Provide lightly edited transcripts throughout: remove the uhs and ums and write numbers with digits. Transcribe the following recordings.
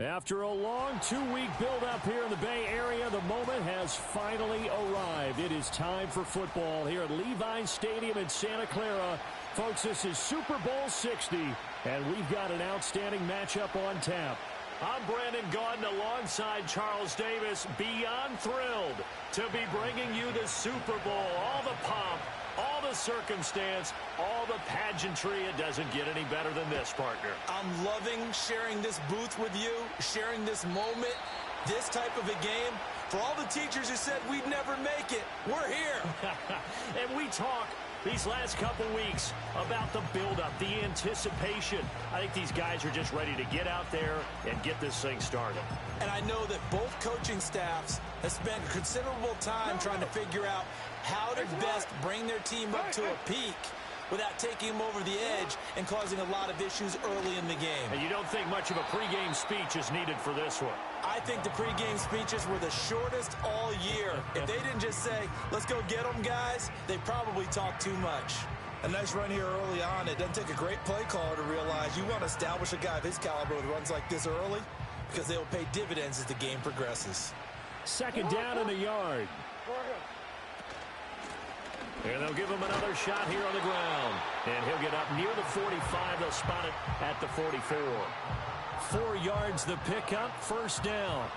After a long 2-week build-up here in the Bay Area, the moment has finally arrived. It is time for football here at Levi's Stadium in Santa Clara. Folks, this is Super Bowl 60, and we've got an outstanding matchup on tap. I'm Brandon Gaudin alongside Charles Davis, beyond thrilled to be bringing you the Super Bowl. All the pomp, all the circumstance, all the pageantry. It doesn't get any better than this, partner. I'm loving sharing this booth with you, sharing this moment, this type of a game. For all the teachers who said we'd never make it, we're here. And we talk these last couple weeks about the build-up, the anticipation. I think these guys are just ready to get out there and get this thing started. And I know that both coaching staffs have spent considerable time trying to figure out how to best bring their team up to a peak without taking them over the edge and causing a lot of issues early in the game. And you don't think much of a pregame speech is needed for this one? I think the pregame speeches were the shortest all year. If they didn't just say, let's go get them, guys, they probably talked too much. A nice run here early on. It doesn't take a great play caller to realize you want to establish a guy of his caliber with runs like this early because they will pay dividends as the game progresses. Second down in the yard. And they'll give him another shot here on the ground. And he'll get up near the 45. They'll spot it at the 44. 4 yards the pickup, first down.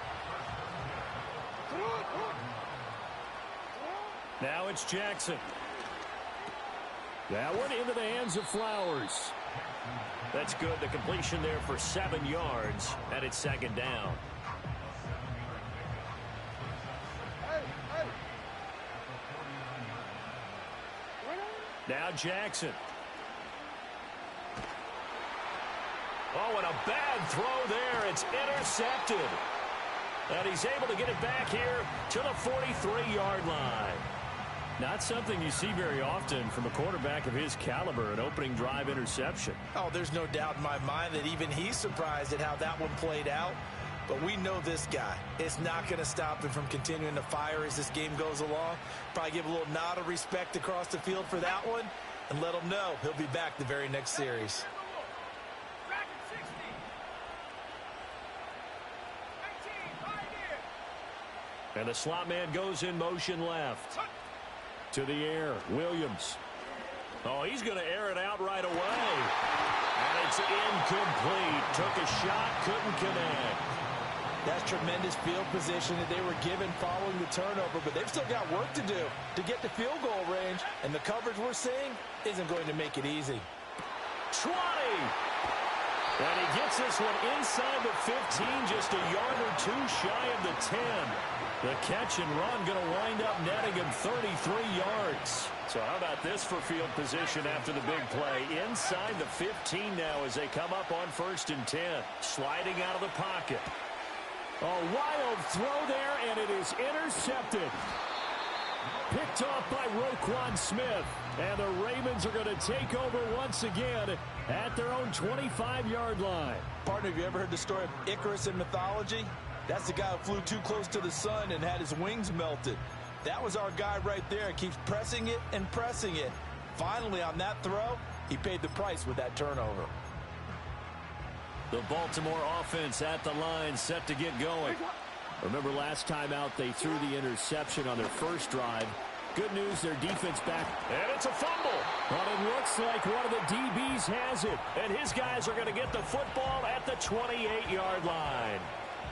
Now it's Jackson. That one into the hands of Flowers. That's good. The completion there for 7 yards. And it's second down. Now Jackson. Oh, and a bad throw there. It's intercepted. And he's able to get it back here to the 43-yard line. Not something you see very often from a quarterback of his caliber, an opening drive interception. Oh, there's no doubt in my mind that even he's surprised at how that one played out. But we know this guy. It's not going to stop him from continuing to fire as this game goes along. Probably give a little nod of respect across the field for that one and let him know he'll be back the very next series. And the slot man goes in motion left. To the air, Williams. Oh, he's going to air it out right away. And it's incomplete. Took a shot, couldn't connect. That's tremendous field position that they were given following the turnover, but they've still got work to do to get to field goal range, and the coverage we're seeing isn't going to make it easy. 20! And he gets this one inside the 15, just a yard or two shy of the 10. The catch and run going to wind up netting him 33 yards. So how about this for field position after the big play? Inside the 15 now as they come up on 1st and 10. Sliding out of the pocket. A wild throw there, and it is intercepted. Picked off by Roquan Smith. And the Ravens are going to take over once again at their own 25-yard line. Partner, have you ever heard the story of Icarus in mythology? That's the guy who flew too close to the sun and had his wings melted. That was our guy right there. Keeps pressing it and pressing it. Finally, on that throw, he paid the price with that turnover. The Baltimore offense at the line, set to get going. Remember last time out, they threw the interception on their first drive. Good news, their defense back. And it's a fumble. But it looks like one of the DBs has it. And his guys are going to get the football at the 28-yard line.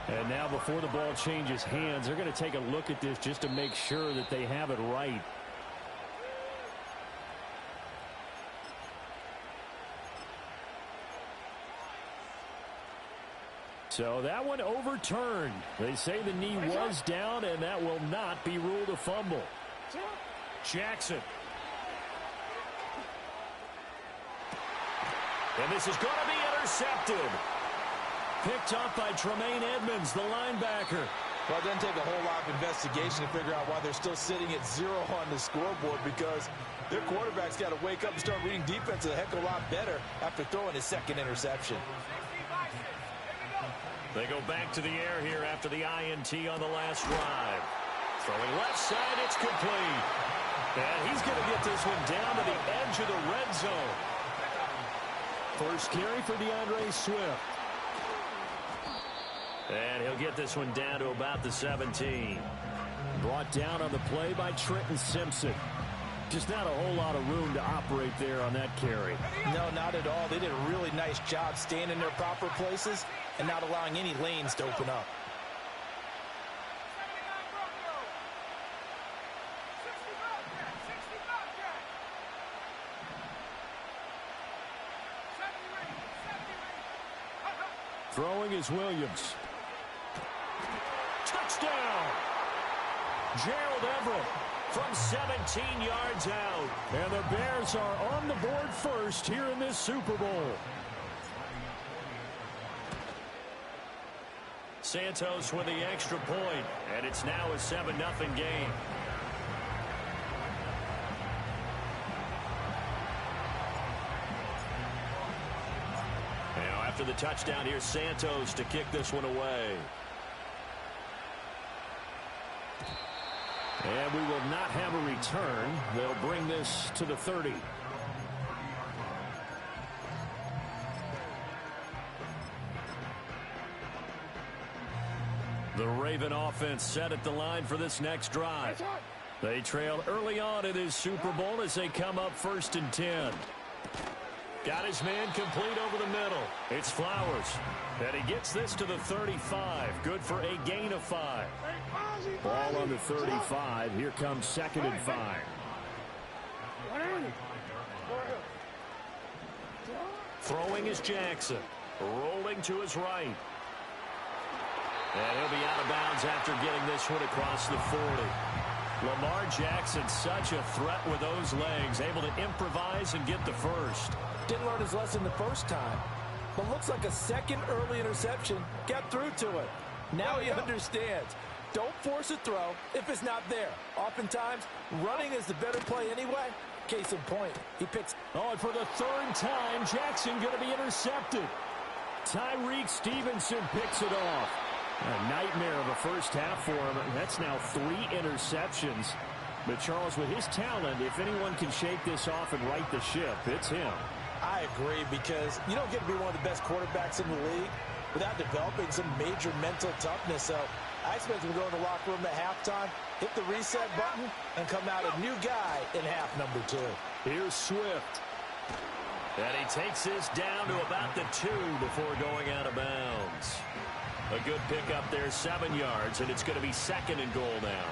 And now before the ball changes hands, they're going to take a look at this just to make sure that they have it right. So that one overturned. They say the knee was down, and that will not be ruled a fumble. Jackson. And this is going to be intercepted. Picked up by Tremaine Edmonds, the linebacker. Well, it doesn't take a whole lot of investigation to figure out why they're still sitting at 0 on the scoreboard, because their quarterback's got to wake up and start reading defense a heck of a lot better after throwing his second interception. They go back to the air here after the INT on the last drive. Throwing left side, it's complete. And he's going to get this one down to the edge of the red zone. First carry for DeAndre Swift. And he'll get this one down to about the 17. Brought down on the play by Trenton Simpson. Just not a whole lot of room to operate there on that carry. No, not at all. They did a really nice job staying in their proper places and not allowing any lanes to open up. Throwing is Williams. Touchdown! Gerald Everett from 17 yards out. And the Bears are on the board first here in this Super Bowl. Santos with the extra point, and it's now a 7-0 game. Now after the touchdown, here's Santos to kick this one away. And we will not have a return. They'll bring this to the 30. The Raven offense set at the line for this next drive. They trail early on in this Super Bowl as they come up 1st and 10. Got his man complete over the middle. It's Flowers. And he gets this to the 35. Good for a gain of 5. Ball on the 35. Here comes 2nd and 5. Throwing is Jackson. Rolling to his right. And he'll be out of bounds after getting this one across the 40. Lamar Jackson, such a threat with those legs, able to improvise and get the first. Didn't learn his lesson the first time, but looks like a second early interception got through to it. Now he understands. Don't force a throw if it's not there. Oftentimes, running is the better play anyway. Case in point, he picks. Oh, and for the 3rd time, Jackson going to be intercepted. Tyreek Stevenson picks it off. A nightmare of a first half for him. That's now 3 interceptions. But Charles, with his talent, if anyone can shake this off and right the ship, it's him. I agree, because you don't get to be one of the best quarterbacks in the league without developing some major mental toughness. So I expect him to go in the locker room at halftime, hit the reset button, and come out a new guy in half number 2. Here's Swift. And he takes this down to about the 2 before going out of bounds. A good pickup there, 7 yards, and it's going to be 2nd and goal now.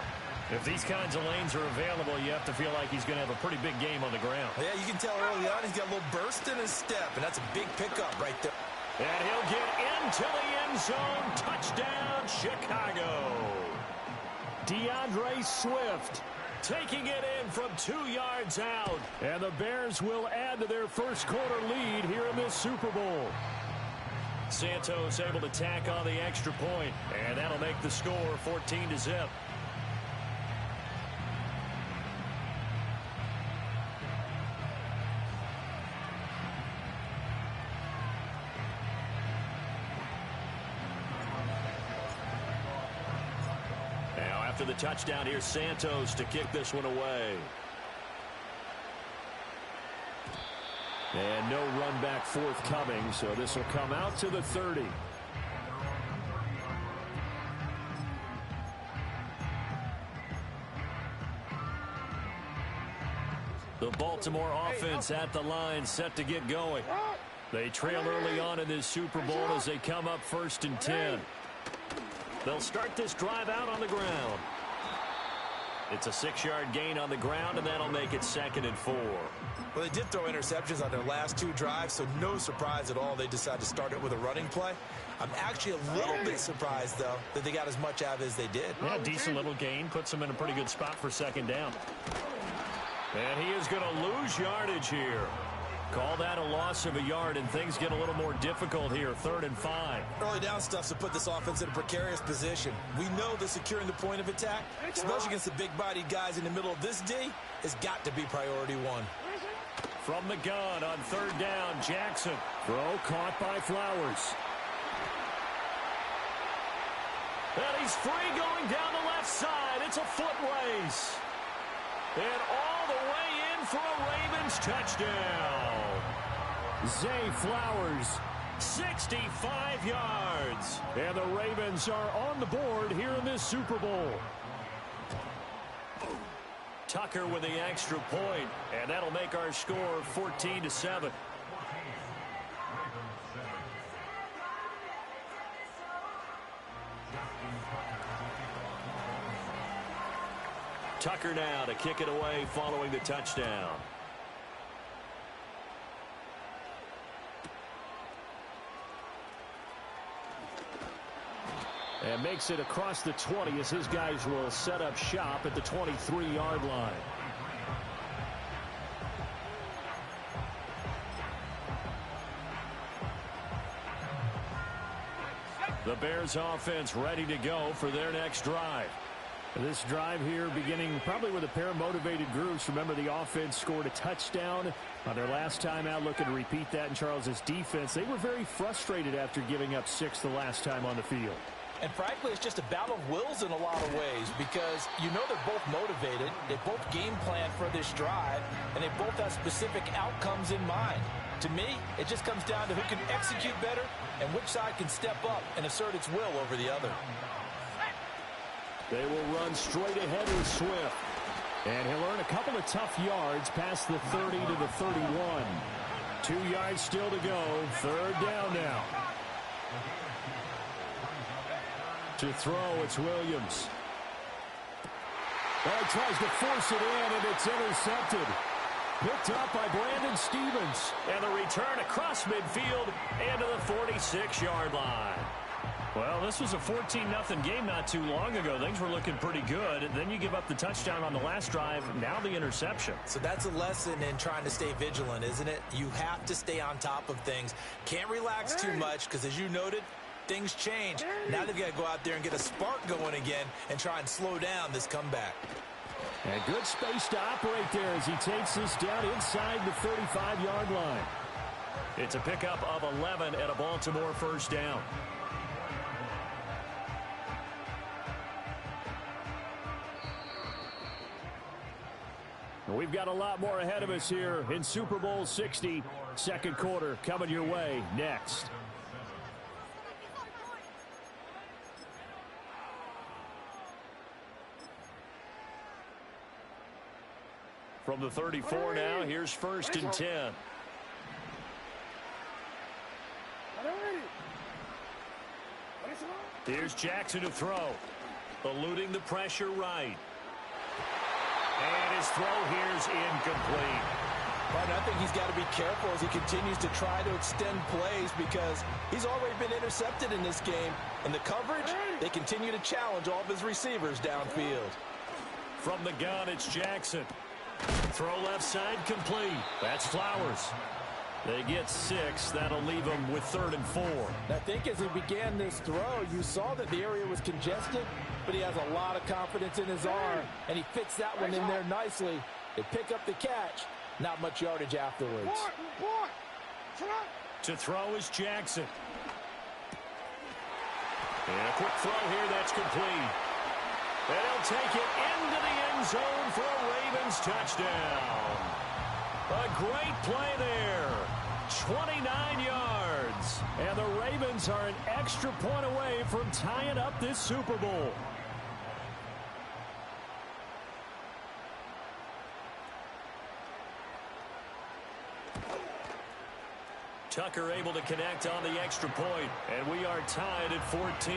If these kinds of lanes are available, you have to feel like he's going to have a pretty big game on the ground. Yeah, you can tell early on he's got a little burst in his step, and that's a big pickup right there. And he'll get into the end zone. Touchdown, Chicago. DeAndre Swift taking it in from 2 yards out. And the Bears will add to their first quarter lead here in this Super Bowl. Santos able to tack on the extra point, and that'll make the score 14-0. Now after the touchdown, here's Santos to kick this one away. And no run back forthcoming, so this will come out to the 30. The Baltimore offense at the line, set to get going. They trail early on in this Super Bowl as they come up 1st and 10. They'll start this drive out on the ground. It's a 6-yard gain on the ground, and that'll make it 2nd and 4. Well, they did throw interceptions on their last 2 drives, so no surprise at all they decided to start it with a running play. I'm actually a little bit surprised, though, that they got as much out of it as they did. Yeah, decent little gain. Puts them in a pretty good spot for 2nd down. And he is going to lose yardage here. Call that a loss of a yard, and things get a little more difficult here. 3rd and 5. Early down stuff to put this offense in a precarious position. We know that securing the point of attack, especially against the big-bodied guys in the middle of this D, has got to be priority 1. From the gun on 3rd down, Jackson. Throw caught by Flowers. And he's free going down the left side. It's a foot race. And all the way in for a Ravens touchdown. Zay Flowers 65 yards. And the Ravens are on the board here in this Super Bowl. Tucker with the extra point, and that'll make our score 14-7. Tucker now to kick it away following the touchdown. And makes it across the 20 as his guys will set up shop at the 23-yard line. The Bears offense ready to go for their next drive. This drive here beginning probably with a pair of motivated groups. Remember, the offense scored a touchdown on their last time out, looking to repeat that in Charles's defense. They were very frustrated after giving up 6 the last time on the field. And frankly, it's just a battle of wills in a lot of ways because you know they're both motivated. They both game plan for this drive, and they both have specific outcomes in mind. To me, it just comes down to who can execute better and which side can step up and assert its will over the other. They will run straight ahead with Swift. And he'll earn a couple of tough yards past the 30 to the 31. 2 yards still to go. 3rd down now. To throw, it's Williams. He tries to force it in, and it's intercepted. Picked up by Brandon Stevens. And the return across midfield and to the 46-yard line. Well, this was a 14-0 game not too long ago. Things were looking pretty good. And then you give up the touchdown on the last drive. Now the interception. So that's a lesson in trying to stay vigilant, isn't it? You have to stay on top of things. Can't relax too much because, as you noted, things change. Now they've got to go out there and get a spark going again and try and slow down this comeback. And good space to operate there as he takes this down inside the 35-yard line. It's a pickup of 11 at a Baltimore 1st down. We've got a lot more ahead of us here in Super Bowl 60. 2nd quarter coming your way next. From the 34 now, here's 1st and 10. Here's Jackson to throw. Eluding the pressure right. And his throw here's incomplete. But I think he's got to be careful as he continues to try to extend plays because he's already been intercepted in this game. And the coverage, they continue to challenge all of his receivers downfield. From the gun, it's Jackson. Throw left side complete. That's Flowers. They get 6. That'll leave them with 3rd and 4. I think as he began this throw, you saw that the area was congested, but he has a lot of confidence in his arm, and he fits that one in there nicely. They pick up the catch. Not much yardage afterwards. To throw is Jackson. And a quick throw here that's complete. And he'll take it into the end zone for a Ravens touchdown. A great play there. 29 yards. And the Ravens are an extra point away from tying up this Super Bowl. Tucker able to connect on the extra point. And we are tied at 14.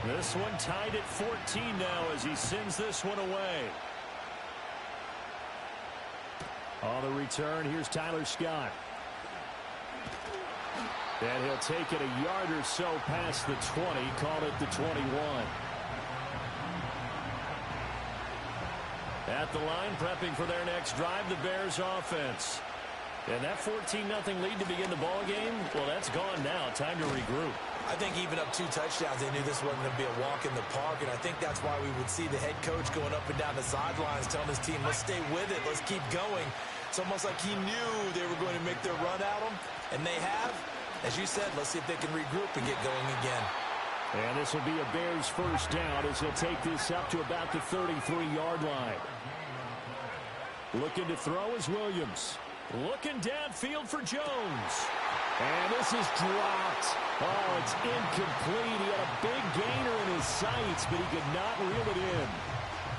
This one tied at 14 now as he sends this one away. On the return, here's Tyler Scott. And he'll take it a yard or so past the 20, call it the 21. At the line, prepping for their next drive, the Bears offense. And that 14-0 lead to begin the ball game, well, that's gone now. Time to regroup. I think even up 2 touchdowns, they knew this wasn't going to be a walk in the park, and I think that's why we would see the head coach going up and down the sidelines telling his team, let's stay with it, let's keep going. It's almost like he knew they were going to make their run at him, and they have. As you said, let's see if they can regroup and get going again. And this will be a Bears 1st down as he'll take this up to about the 33-yard line. Looking to throw is Williams. Looking downfield for Jones. And this is dropped. Oh, it's incomplete. He had a big gainer in his sights, but he could not reel it in.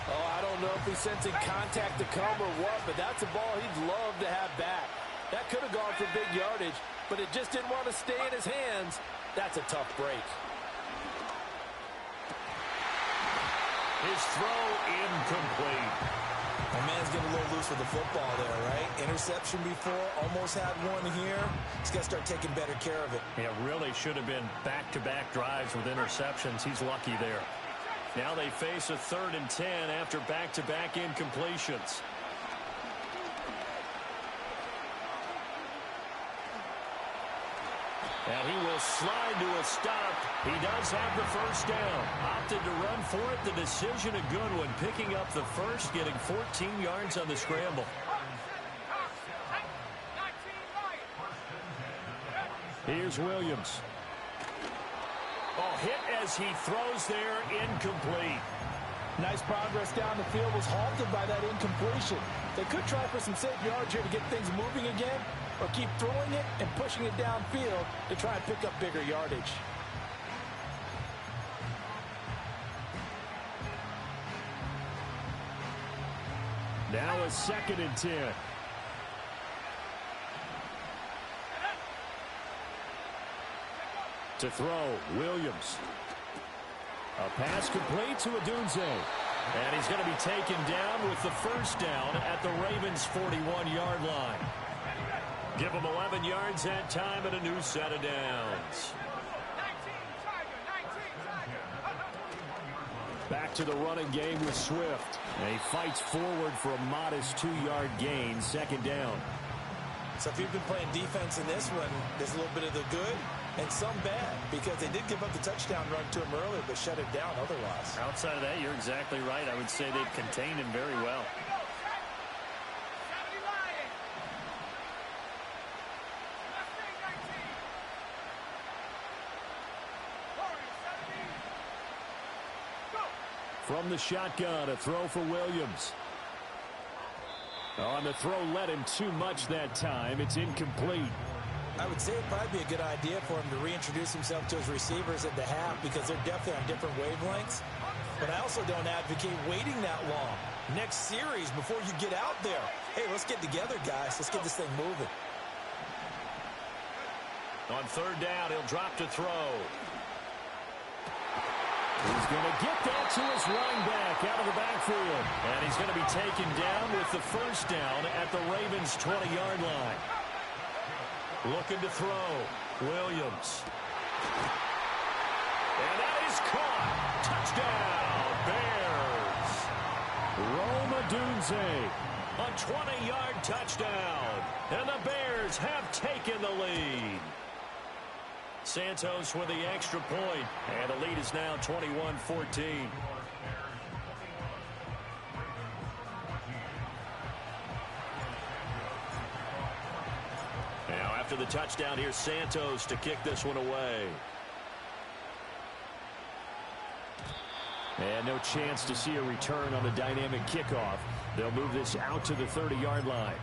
Oh, I don't know if he's sensing contact to come or what, but that's a ball he'd love to have back. That could have gone for big yardage, but it just didn't want to stay in his hands. That's a tough break. His throw incomplete. My man's getting a little loose with the football there, right? Interception before, almost had one here. He's got to start taking better care of it. Yeah, really should have been back-to-back drives with interceptions. He's lucky there. Now they face a 3rd and 10 after back-to-back incompletions. And he will slide to a stop. He does have the first down. Opted to run for it. The decision a good one. Picking up the first, getting 14 yards on the scramble. Here's Williams. Oh, hit as he throws there, incomplete. Nice progress down the field, was halted by that incompletion. They could try for some safe yards here to get things moving again, or keep throwing it and pushing it downfield to try and pick up bigger yardage. Now a 2nd and 10. To throw, Williams. A pass complete to Adunze. And he's going to be taken down with the first down at the Ravens' 41-yard line. Give them 11 yards that time and a new set of downs. Back to the running game with Swift. And he fights forward for a modest 2-yard gain, 2nd down. So if you've been playing defense in this one, there's a little bit of the good and some bad, because they did give up the touchdown run to him earlier, but shut it down otherwise. Outside of that, you're exactly right. I would say they've contained him very well. From the shotgun, a throw for Williams. On the throw, led him too much that time. It's incomplete. I would say it'd probably be a good idea for him to reintroduce himself to his receivers at the half, because they're definitely on different wavelengths. But I also don't advocate waiting that long. Next series, before you get out there, hey, let's get together, guys. Let's get this thing moving. On 3rd down, he'll drop to throw. He's going to get that to his running back out of the backfield. And he's going to be taken down with the first down at the Ravens' 20-yard line. Looking to throw. Williams. And that is caught. Touchdown, Bears. Rome Odunze. A 20-yard touchdown. And the Bears have taken the lead. Santos with the extra point, and the lead is now 21-14. Now after the touchdown, here's Santos to kick this one away. And no chance to see a return on the dynamic kickoff. They'll move this out to the 30-yard line.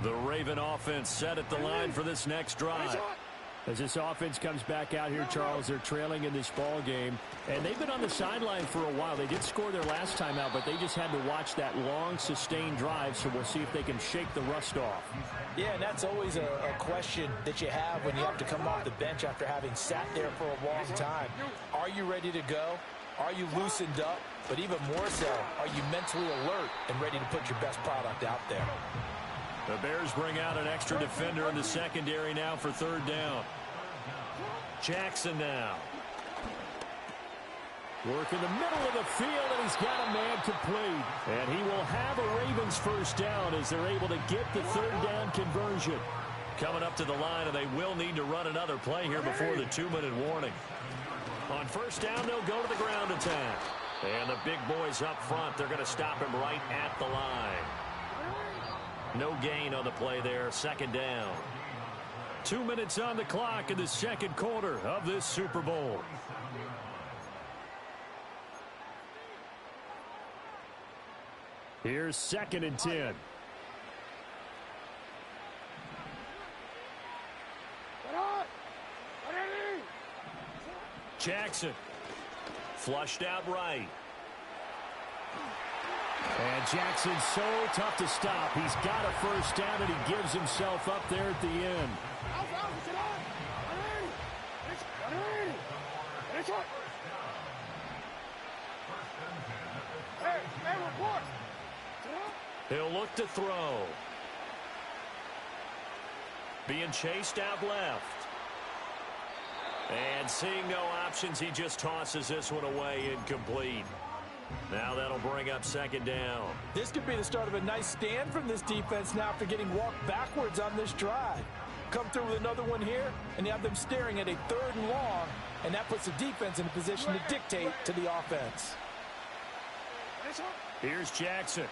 The Raven offense set at the line for this next drive. As this offense comes back out here, Charles, they're trailing in this ball game, and they've been on the sideline for a while. They did score their last time out, but they just had to watch that long, sustained drive, so we'll see if they can shake the rust off. Yeah, and that's always a question that you have when you have to come off the bench after having sat there for a long time. Are you ready to go? Are you loosened up? But even more so, are you mentally alert and ready to put your best product out there? The Bears bring out an extra defender in the secondary now for 3rd down. Jackson now. Work in the middle of the field, and he's got a man complete. And he will have a Ravens first down as they're able to get the 3rd down conversion. Coming up to the line, and they will need to run another play here before the 2-minute warning. On 1st down, they'll go to the ground attack. And the big boys up front, they're going to stop him right at the line. No gain on the play there, 2nd down. 2 minutes on the clock in the 2nd quarter of this Super Bowl. Here's 2nd and 10. Jackson. Flushed out right. And Jackson's so tough to stop. He's got a first down, and he gives himself up there at the end. He'll look to throw. Being chased out left. And seeing no options, he just tosses this one away, incomplete. Now that'll bring up 2nd down. This could be the start of a nice stand from this defense now after getting walked backwards on this drive. Come through with another one here, and you have them staring at a 3rd and long, and that puts the defense in a position to dictate to the offense. Here's Jackson.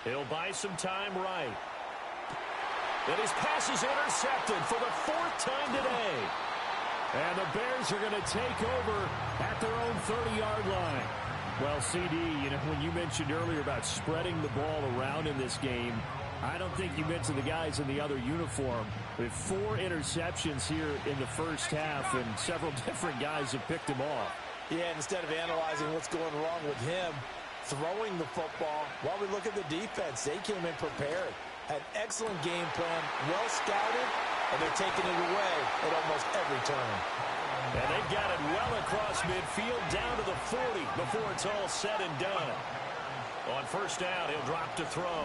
He'll buy some time right. And his pass is intercepted for the 4th time today. And the Bears are going to take over at their own 30-yard line. Well, CD, when you mentioned earlier about spreading the ball around in this game, I don't think you mentioned the guys in the other uniform. With 4 interceptions here in the first half, and several different guys have picked him off. Yeah, and instead of analyzing what's going wrong with him, throwing the football, while we look at the defense, they came in prepared. Had excellent game plan, well scouted, and they're taking it away at almost every turn. And they've got it well across midfield down to the 40 before it's all said and done. On first down, he'll drop to throw.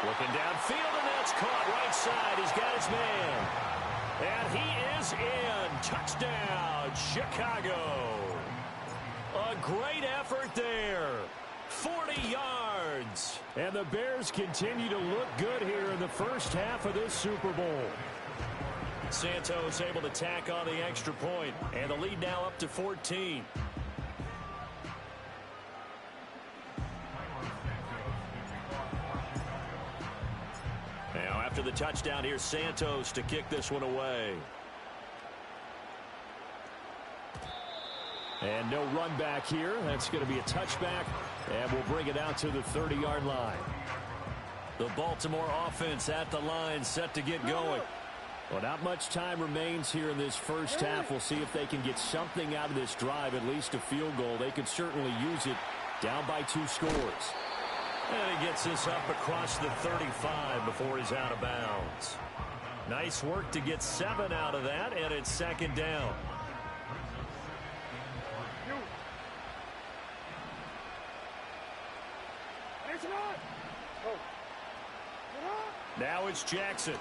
Looking downfield, and that's caught right side. He's got his man. And he is in. Touchdown, Chicago. A great effort there. 40 yards. And the Bears continue to look good here in the first half of this Super Bowl. Santos able to tack on the extra point, and the lead now up to 14. Now after the touchdown, here's Santos to kick this one away. And no run back here. That's going to be a touchback, and we'll bring it out to the 30-yard line. The Baltimore offense at the line, set to get going. Well, not much time remains here in this first half. We'll see if they can get something out of this drive, at least a field goal. They could certainly use it down by 2 scores. And he gets this up across the 35 before he's out of bounds. Nice work to get 7 out of that, and it's 2nd down. Now it's Jackson.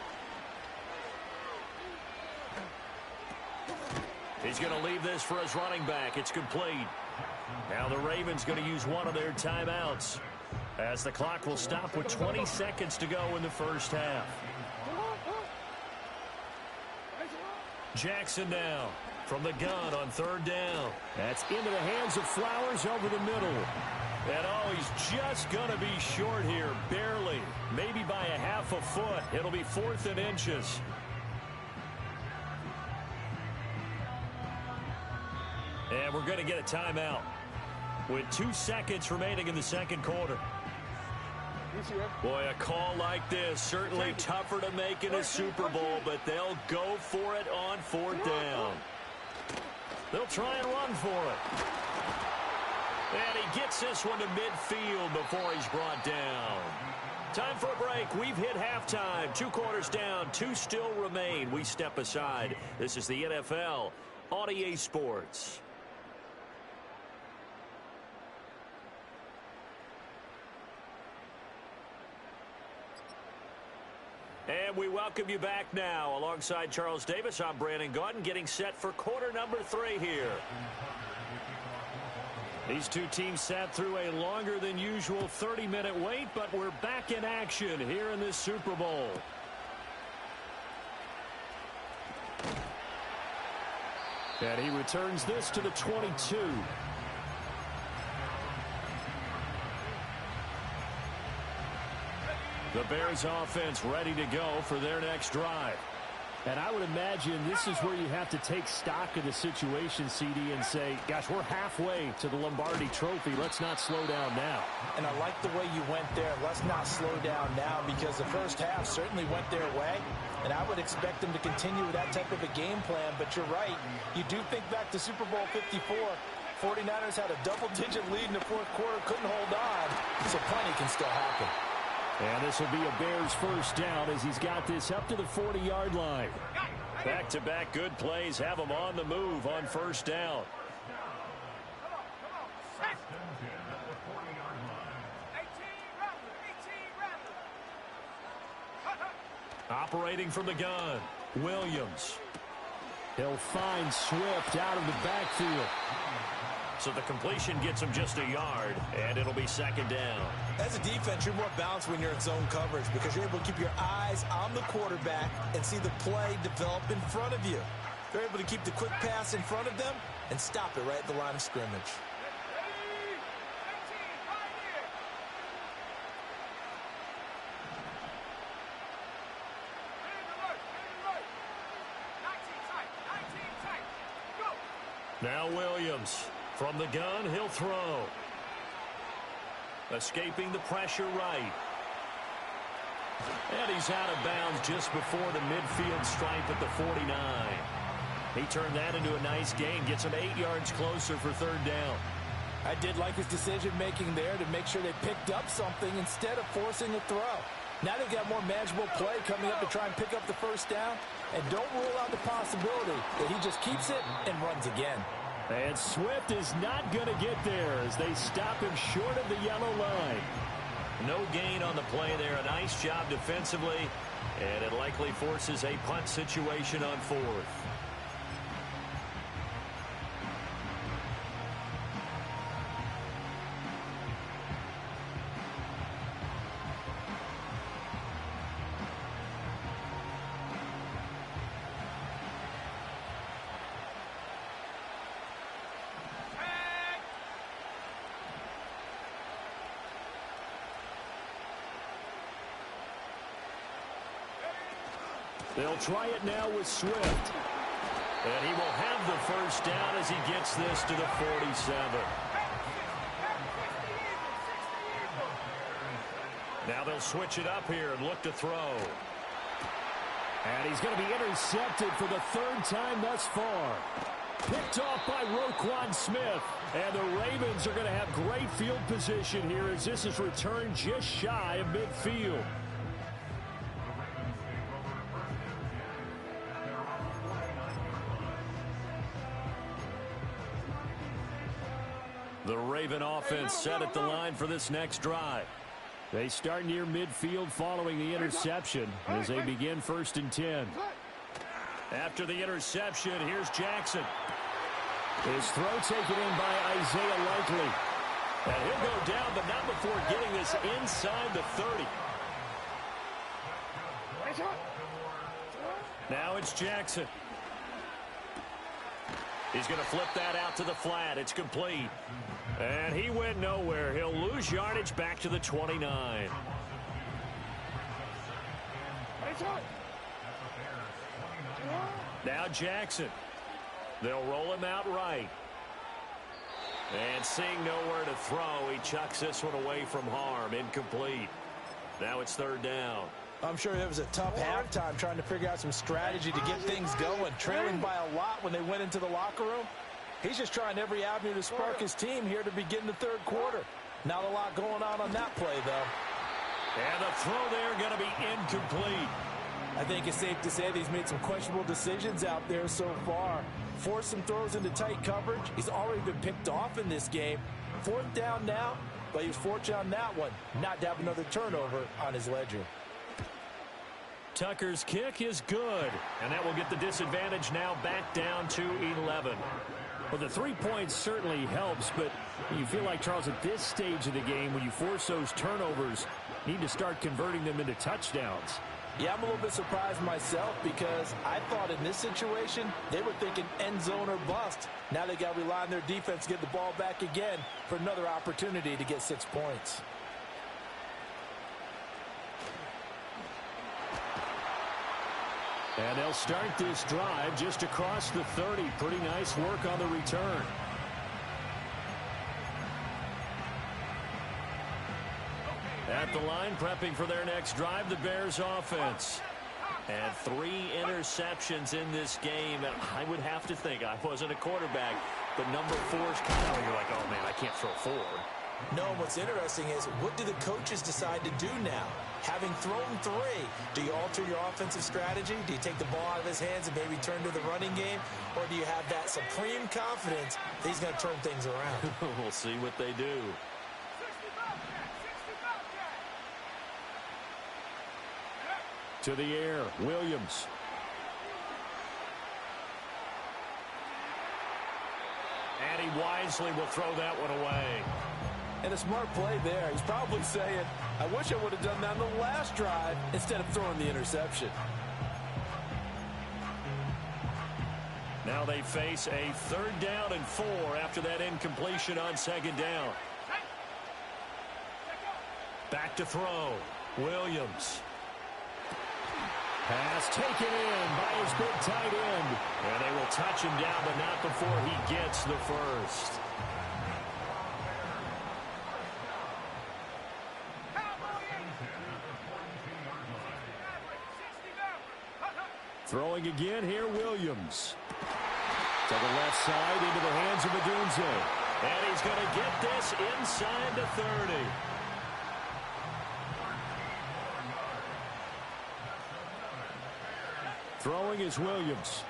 He's going to leave this for his running back. It's complete. Now the Ravens going to use one of their timeouts, as the clock will stop with 20 seconds to go in the first half. Jackson now from the gun on 3rd down. That's into the hands of Flowers over the middle. And oh, he's just going to be short here, barely. Maybe by a half a foot. It'll be 4th and inches. And we're going to get a timeout with 2 seconds remaining in the second quarter. Boy, a call like this, certainly tougher to make in a Super Bowl, but they'll go for it on 4th down. They'll try and run for it. And he gets this one to midfield before he's brought down. Time for a break. We've hit halftime. 2 quarters down, 2 still remain. We step aside. This is the NFL on EA Sports. And we welcome you back now. Alongside Charles Davis, I'm Brandon Gaudin, getting set for quarter number 3 here. These 2 teams sat through a longer than usual 30-minute wait, but we're back in action here in this Super Bowl. And he returns this to the 22. The Bears offense ready to go for their next drive. And I would imagine this is where you have to take stock of the situation, CD, and say, gosh, we're halfway to the Lombardi Trophy. Let's not slow down now. And I like the way you went there. Let's not slow down now, because the first half certainly went their way. And I would expect them to continue with that type of a game plan. But you're right. You do think back to Super Bowl 54. 49ers had a double-digit lead in the fourth quarter, couldn't hold on. So plenty can still happen. And this will be a Bears first down as he's got this up to the 40-yard line. Back-to-back good plays have him on the move on first down. Operating from the gun, Williams. He'll find Swift out of the backfield. So the completion gets him just a yard, and it'll be second down. As a defense, you're more balanced when you're in zone coverage because you're able to keep your eyes on the quarterback and see the play develop in front of you. You're able to keep the quick pass in front of them and stop it right at the line of scrimmage. Now Williams. From the gun, he'll throw. Escaping the pressure right. And he's out of bounds just before the midfield stripe at the 49. He turned that into a nice gain. Gets him 8 yards closer for third down. I did like his decision-making there to make sure they picked up something instead of forcing a throw. Now they've got more manageable play coming up to try and pick up the first down. And don't rule out the possibility that he just keeps it and runs again. And Swift is not going to get there as they stop him short of the yellow line. No gain on the play there. A nice job defensively. And it likely forces a punt situation on fourth. They'll try it now with Swift. And he will have the first down as he gets this to the 47. Now they'll switch it up here and look to throw. And he's going to be intercepted for the third time thus far. Picked off by Roquan Smith. And the Ravens are going to have great field position here as this is returned just shy of midfield. The Raven offense set at the line for this next drive. They start near midfield following the interception as they begin 1st and 10. After the interception, here's Jackson. His throw taken in by Isaiah Likely. And he'll go down, but not before getting this inside the 30. Now it's Jackson. He's going to flip that out to the flat. It's complete. And he went nowhere. He'll lose yardage back to the 29. Now Jackson. They'll roll him out right. And seeing nowhere to throw, he chucks this one away from harm. Incomplete. Now it's third down. I'm sure it was a tough halftime trying to figure out some strategy to get things going, trailing by a lot when they went into the locker room. He's just trying every avenue to spark his team here to begin the third quarter. Not a lot going on that play, though. And the throw there going to be incomplete. I think it's safe to say that he's made some questionable decisions out there so far. Forced some throws into tight coverage. He's already been picked off in this game. Fourth down now, but he was fortunate on that one not to have another turnover on his ledger. Tucker's kick is good, and that will get the disadvantage now back down to 11. Well, the 3 points certainly helps, but you feel like, Charles, at this stage of the game, when you force those turnovers, you need to start converting them into touchdowns. Yeah, I'm a little bit surprised myself because I thought in this situation they were thinking end zone or bust. Now they got to rely on their defense to get the ball back again for another opportunity to get 6 points. And they'll start this drive just across the 30. Pretty nice work on the return. At the line, prepping for their next drive, the Bears offense. And 3 interceptions in this game. I would have to think, I wasn't a quarterback, but number 4 is kind of, you're like, oh man, I can't throw 4. No, what's interesting is, what do the coaches decide to do now? Having thrown 3, do you alter your offensive strategy? Do you take the ball out of his hands and maybe turn to the running game? Or do you have that supreme confidence that he's going to turn things around? We'll see what they do. To the air, Williams. And he wisely will throw that one away. And a smart play there. He's probably saying, I wish I would have done that on the last drive instead of throwing the interception. Now they face a 3rd down and 4 after that incompletion on 2nd down. Back to throw. Williams. Pass taken in by his big tight end. And they will touch him down, but not before he gets the first. Throwing again here, Williams. To the left side, into the hands of Madunze. And he's going to get this inside the 30. Throwing is Williams.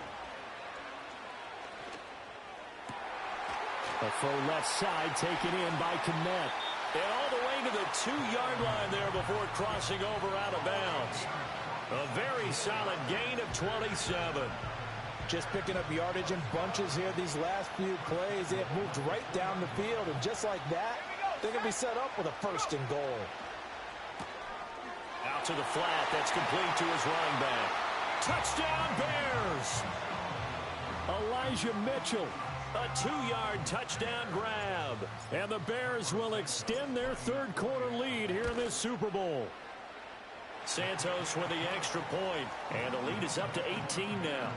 A full left side taken in by Kmet. And all the way to the 2-yard line there before crossing over out of bounds. A very solid gain of 27. Just picking up yardage in bunches here these last few plays. They have moved right down the field, and just like that, they're going to be set up with a 1st and goal. Out to the flat. That's complete to his running back. Touchdown, Bears! Elijah Mitchell, a 2-yard touchdown grab. And the Bears will extend their 3rd quarter lead here in this Super Bowl. Santos with the extra point, and the lead is up to 18 now.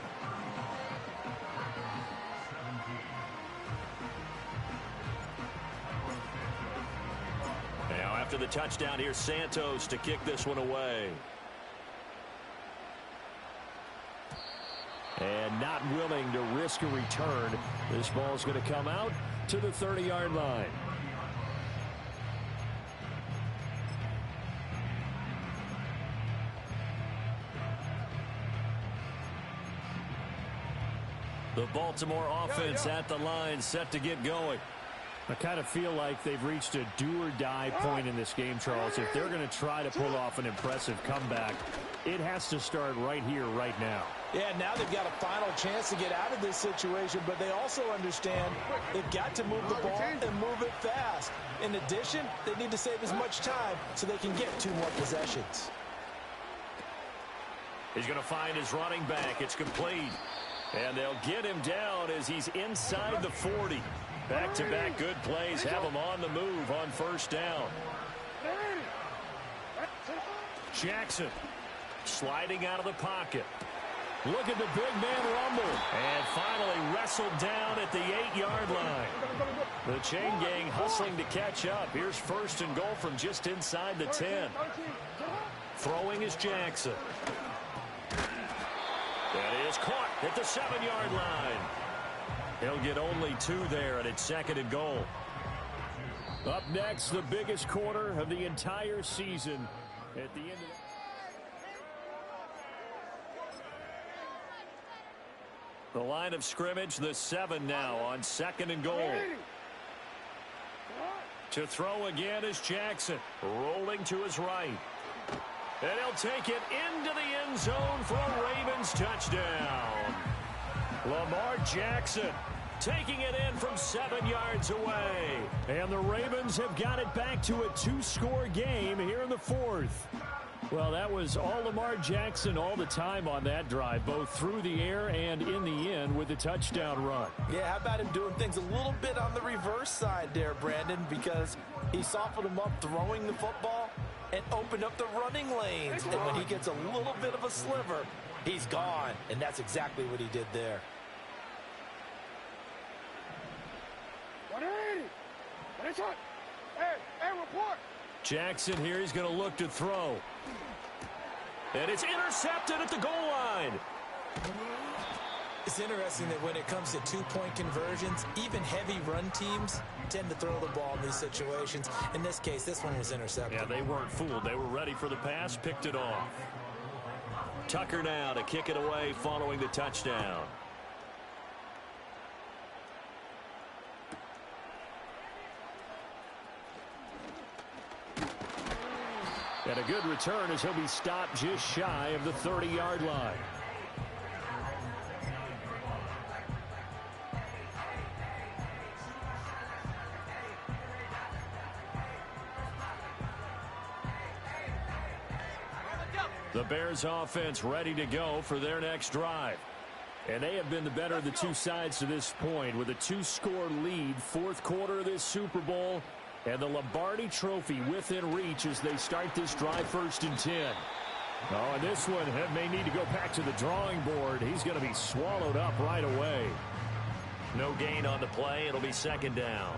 Now after the touchdown, here's Santos to kick this one away. And not willing to risk a return. This ball's going to come out to the 30-yard line. The Baltimore offense at the line, set to get going. I kind of feel like they've reached a do-or-die point in this game, Charles. If they're going to try to pull off an impressive comeback, it has to start right here, right now. Yeah, now they've got a final chance to get out of this situation, but they also understand they've got to move the ball and move it fast. In addition, they need to save as much time so they can get 2 more possessions. He's going to find his running back. It's complete. And they'll get him down as he's inside the 40. Back-to-back good plays have him on the move on 1st down. Jackson sliding out of the pocket. Look at the big man rumble. And finally wrestled down at the 8-yard line. The chain gang hustling to catch up. Here's 1st and goal from just inside the 10. Throwing is Jackson. That is caught at the 7-yard line. He'll get only 2 there, and it's 2nd and goal. Up next, the biggest quarter of the entire season. At the end of the line of scrimmage, the 7 now on 2nd and goal. To throw again is Jackson, rolling to his right. And he'll take it into the end zone for a Ravens touchdown. Lamar Jackson taking it in from 7 yards away. And the Ravens have got it back to a 2-score game here in the 4th. Well, that was all Lamar Jackson all the time on that drive, both through the air and in the end with the touchdown run. Yeah, how about him doing things a little bit on the reverse side there, Brandon, because he softened him up throwing the football and opened up the running lanes. And when he gets a little bit of a sliver, He's gone, and that's exactly what he did there. 180. Hey, report. Jackson here, he's going to look to throw. And it's intercepted at the goal line. It's interesting that when it comes to two-point conversions, even heavy run teams tend to throw the ball in these situations. In this case, this one was intercepted. Yeah, they weren't fooled. They were ready for the pass, picked it off. Tucker now to kick it away following the touchdown. And a good return as he'll be stopped just shy of the 30-yard line. The Bears offense ready to go for their next drive. And they have been the better of the two sides to this point with a 2-score lead, fourth quarter of this Super Bowl, and the Lombardi Trophy within reach as they start this drive 1st and 10. Oh, and this one may need to go back to the drawing board. He's going to be swallowed up right away. No gain on the play. It'll be 2nd down.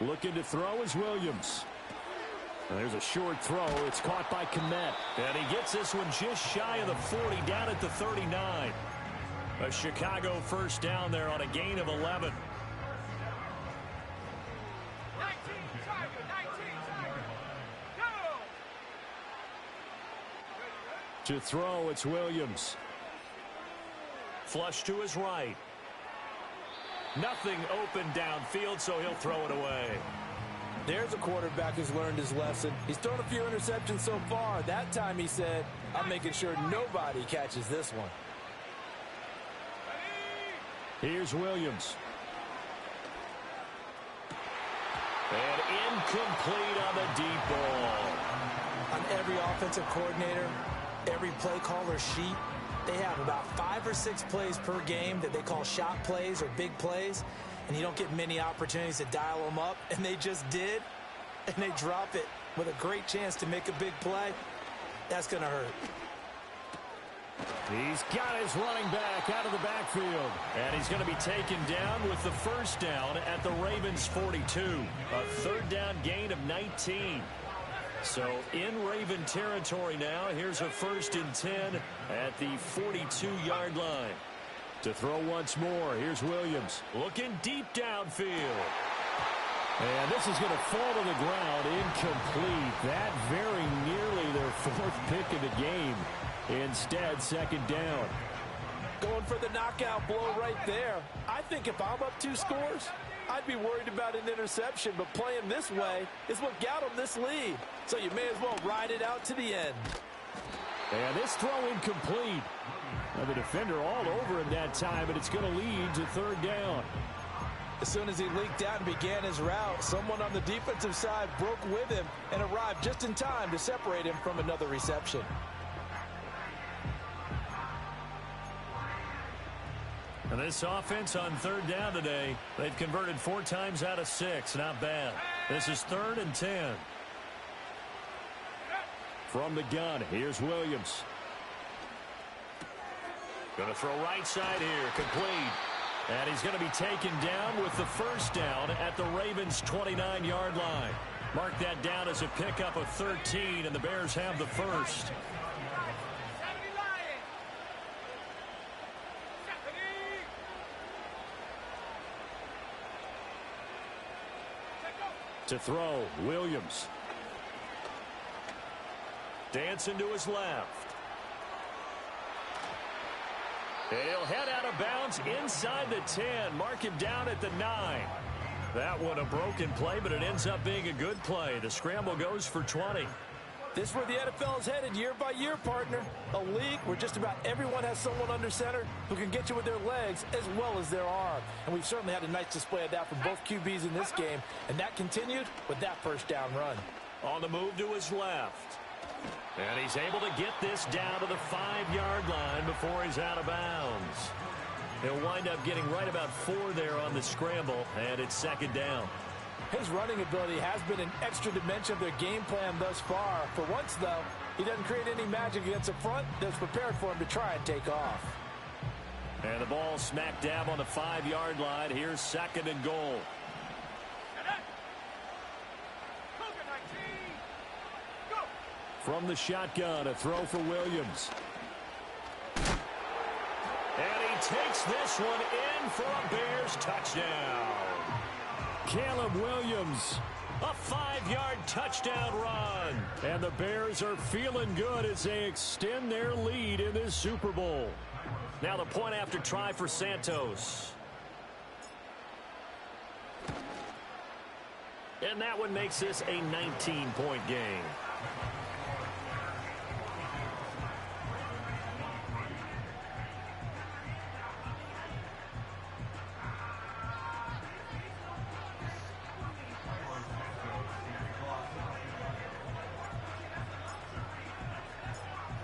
Looking to throw is Williams. And there's a short throw. It's caught by Komet. And he gets this one just shy of the 40, down at the 39. A Chicago first down there on a gain of 11. 19, Tiger, go! To throw, it's Williams. Flush to his right. Nothing open downfield, so he'll throw it away. There's a quarterback who's learned his lesson. He's thrown a few interceptions so far. That time he said, I'm making sure nobody catches this one. Here's Williams. And incomplete on the deep ball. On every offensive coordinator, every play caller sheet, they have about 5 or 6 plays per game that they call shot plays or big plays, and you don't get many opportunities to dial them up, and they just did, and they drop it with a great chance to make a big play. That's going to hurt. He's got his running back out of the backfield, and he's going to be taken down with the first down at the Ravens 42. A 3rd down gain of 19. So in Raven territory now, here's a 1st and 10 at the 42-yard line. To throw once more, here's Williams. Looking deep downfield. And this is going to fall to the ground, incomplete. That very nearly their 4th pick of the game. Instead, 2nd down. Going for the knockout blow right there. I think if I'm up 2 scores, I'd be worried about an interception, but playing this way is what got them this lead. So you may as well ride it out to the end. And this throw incomplete. Now the defender all over him that time, and it's going to lead to 3rd down. As soon as he leaked out and began his route, someone on the defensive side broke with him and arrived just in time to separate him from another reception. And this offense on 3rd down today, they've converted 4 times out of 6. Not bad. This is 3rd and 10. From the gun, here's Williams. Going to throw right side here, complete. And he's going to be taken down with the first down at the Ravens' 29-yard line. Mark that down as a pickup of 13, and the Bears have the first. To throw, Williams. Dancing to his left. And he'll head out of bounds inside the 10. Mark him down at the 9. That one a broken play, but it ends up being a good play. The scramble goes for 20. This is where the NFL is headed year by year, partner. A league where just about everyone has someone under center who can get you with their legs as well as their arm. And we've certainly had a nice display of that from both QBs in this game. And that continued with that first down run. On the move to his left. And he's able to get this down to the 5-yard line before he's out of bounds. He'll wind up getting right about 4 there on the scramble, and it's 2nd down. His running ability has been an extra dimension of their game plan thus far. For once, though, he doesn't create any magic against the front that's prepared for him to try and take off. And the ball smack dab on the 5-yard line. Here's 2nd and goal. From the shotgun, a throw for Williams. And he takes this one in for a Bears touchdown. Caleb Williams, a 5-yard touchdown run. And the Bears are feeling good as they extend their lead in this Super Bowl. Now the point after try for Santos. And that one makes this a 19-point game.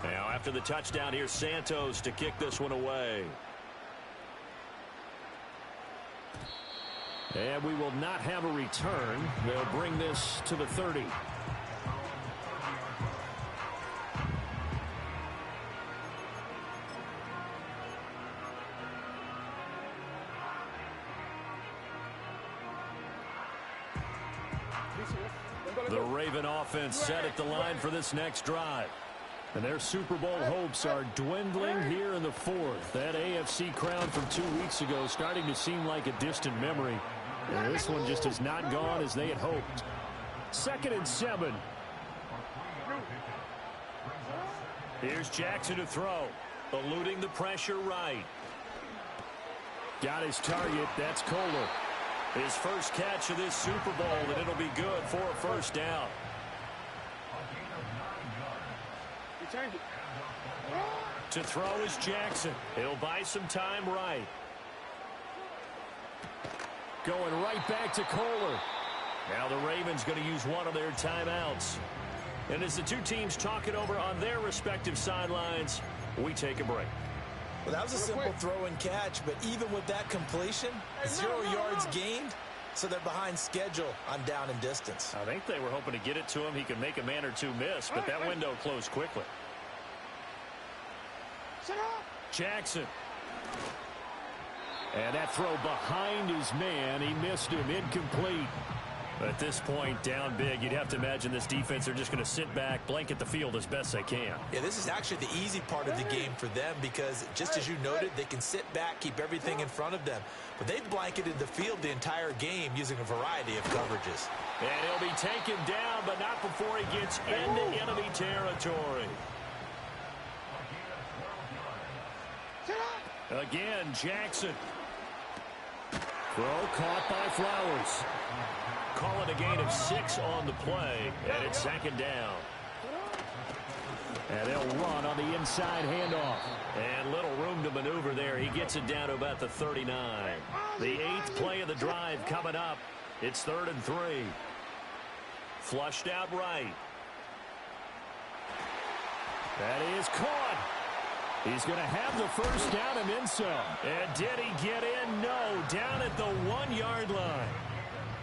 Now after the touchdown, here's Santos to kick this one away. And we will not have a return. They'll bring this to the 30. The Raven offense set at the line for this next drive. And their Super Bowl hopes are dwindling here in the 4th. That AFC crown from 2 weeks ago starting to seem like a distant memory. And this one just has not gone as they had hoped. 2nd and 7. Here's Jackson to throw. Eluding the pressure right. Got his target. That's Kohler. His first catch of this Super Bowl, and it'll be good for a 1st down. To throw is Jackson. He'll buy some time right. Going right back to Kohler. Now the Ravens going to use one of their timeouts. And as the two teams talk it over on their respective sidelines, we take a break. Well, that was a simple throw and catch, but even with that completion, 0 yards gained, so they're behind schedule on down and distance. I think they were hoping to get it to him. He could make a man or two miss, but that window closed quickly. Jackson. And that throw behind his man. He missed him. Incomplete. At this point, down big, you'd have to imagine this defense are just going to sit back, blanket the field as best they can. Yeah, this is actually the easy part of the game for them because, just as you noted, they can sit back, keep everything in front of them. But they've blanketed the field the entire game using a variety of coverages. And he'll be taken down, but not before he gets into enemy territory. Again, Jackson. Throw caught by Flowers. Call it a gain of 6 on the play, and it's 2nd down. And they'll run on the inside handoff. And little room to maneuver there. He gets it down to about the 39. The 8th play of the drive coming up. It's 3rd and 3. Flushed out right. That is caught. He's going to have the 1st down and then some. And did he get in? No. Down at the 1-yard line.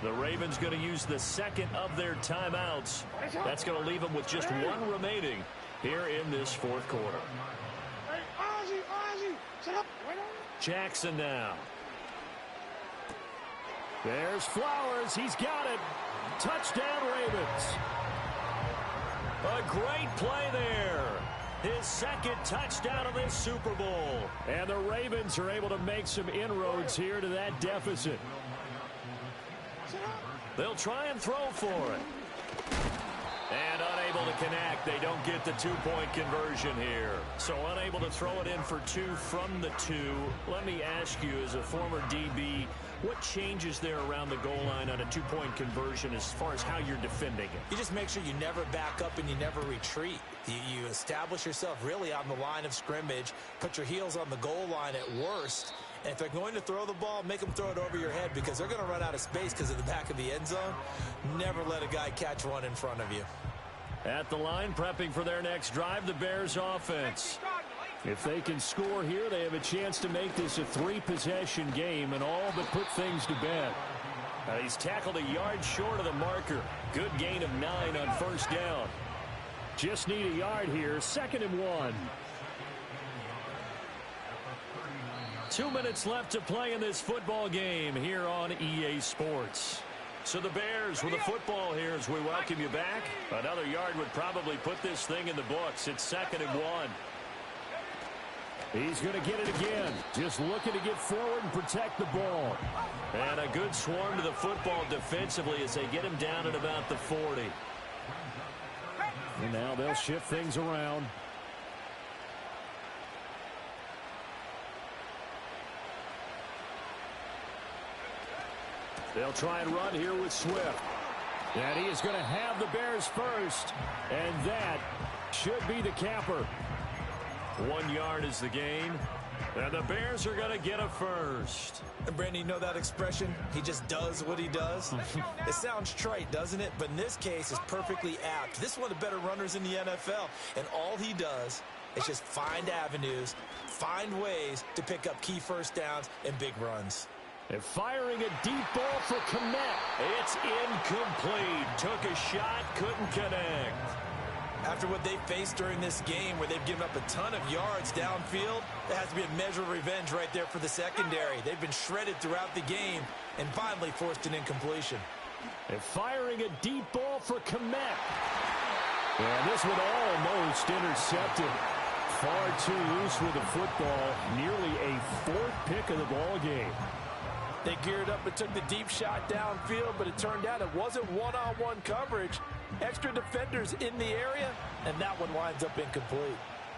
The Ravens going to use the 2nd of their timeouts. That's going to leave them with just 1 remaining here in this 4th quarter. Jackson now. There's Flowers. He's got it. Touchdown, Ravens. A great play there. His 2nd touchdown of this Super Bowl. And the Ravens are able to make some inroads here to that deficit. They'll try and throw for it. And unable to connect. They don't get the 2-point conversion here. So unable to throw it in for 2 from the 2. Let me ask you, as a former DB, what changes there around the goal line on a 2-point conversion as far as how you're defending it? You just make sure you never back up and you never retreat. You establish yourself really on the line of scrimmage, put your heels on the goal line at worst. And if they're going to throw the ball, make them throw it over your head because they're going to run out of space because of the back of the end zone. Never let a guy catch one in front of you. At the line, prepping for their next drive, the Bears offense. If they can score here, they have a chance to make this a 3-possession game and all but put things to bed. He's tackled a yard short of the marker. Good gain of 9 on first down. Just need a yard here. 2nd and 1. 2 minutes left to play in this football game here on EA Sports. So the Bears with the football here as we welcome you back. Another yard would probably put this thing in the books. It's 2nd and 1. He's going to get it again. Just looking to get forward and protect the ball. And a good swarm to the football defensively as they get him down at about the 40. And now they'll shift things around. They'll try and run here with Swift. And he is going to have the Bears first. And that should be the capper. 1 yard is the gain. And the Bears are going to get a first. And Brandon, you know that expression? He just does what he does. It sounds trite, doesn't it? But in this case, it's perfectly apt. This is one of the better runners in the NFL. And all he does is just find avenues, find ways to pick up key first downs and big runs. And firing a deep ball for Komet. It's incomplete. Took a shot, couldn't connect. After what they faced during this game where they've given up a ton of yards downfield, there has to be a measure of revenge right there for the secondary. They've been shredded throughout the game and finally forced an incompletion. And firing a deep ball for Komet. And this one almost intercepted. Far too loose with the football. Nearly a 4th pick of the ball game. They geared up and took the deep shot downfield, but it turned out it wasn't one-on-one coverage. Extra defenders in the area, and that one winds up incomplete.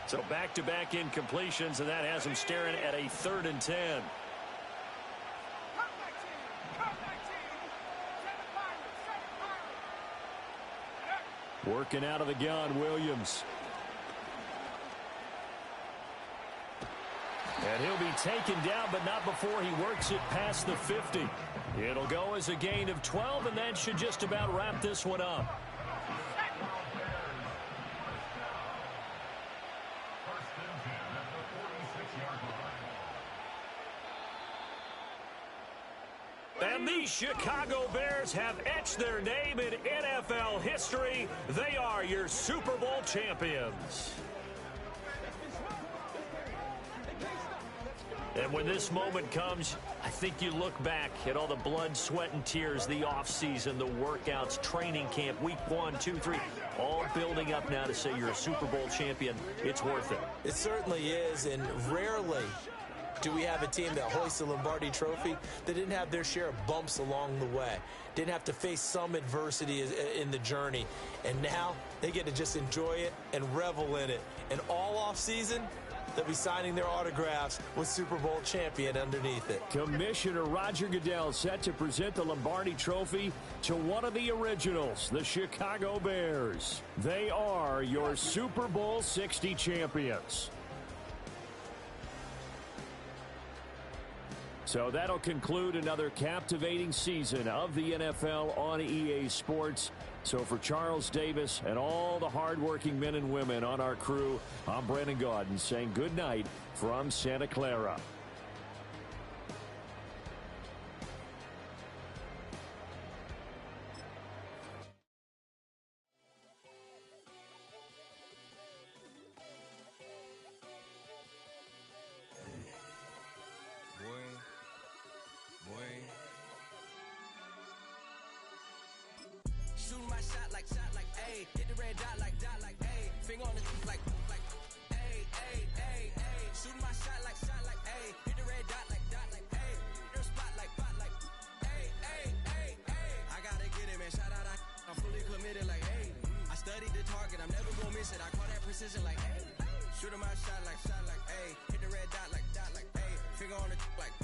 So back-to-back incompletions, and that has them staring at a 3rd and 10. Working out of the gun, Williams. And he'll be taken down, but not before he works it past the 50. It'll go as a gain of 12, and that should just about wrap this one up. And the Chicago Bears have etched their name in NFL history. They are your Super Bowl champions. And when this moment comes, I think you look back at all the blood, sweat, and tears, the offseason, the workouts, training camp, week 1, 2, 3, all building up now to say you're a Super Bowl champion. It's worth it. It certainly is, and rarely do we have a team that hoists the Lombardi Trophy that didn't have their share of bumps along the way, didn't have to face some adversity in the journey, and now they get to just enjoy it and revel in it. And all offseason, they'll be signing their autographs with Super Bowl champion underneath it. Commissioner Roger Goodell set to present the Lombardi Trophy to one of the originals, the Chicago Bears. They are your Super Bowl 60 champions. So that'll conclude another captivating season of the NFL on EA Sports. So for Charles Davis and all the hardworking men and women on our crew, I'm Brandon Gaudin saying good night from Santa Clara. Shooting my shot like, ayy. Hit the red dot like, ayy. Finger on the like, ayy, ayy, ayy, ayy. Shooting my shot like, ayy. Hit the red dot like, ayy. Their spot like, ayy, ayy, ayy, ayy. I gotta get it, man. Shout out, I'm fully committed like, ayy. I studied the target, I'm never gonna miss it. I call that precision like, ayy. Shooting my shot like, ayy. Hit the red dot like, ayy. Finger on the like,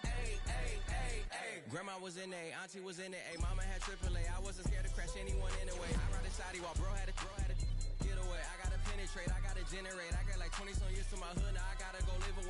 ayy, ayy, ayy, ayy. Grandma was in A, auntie was in it, ayy. Mama had AAA. I wasn't scared to crash anyone anyway. I ride a side while bro had to get away. I gotta penetrate, I gotta generate. I got like 20 some years to my hood, now I gotta go live away.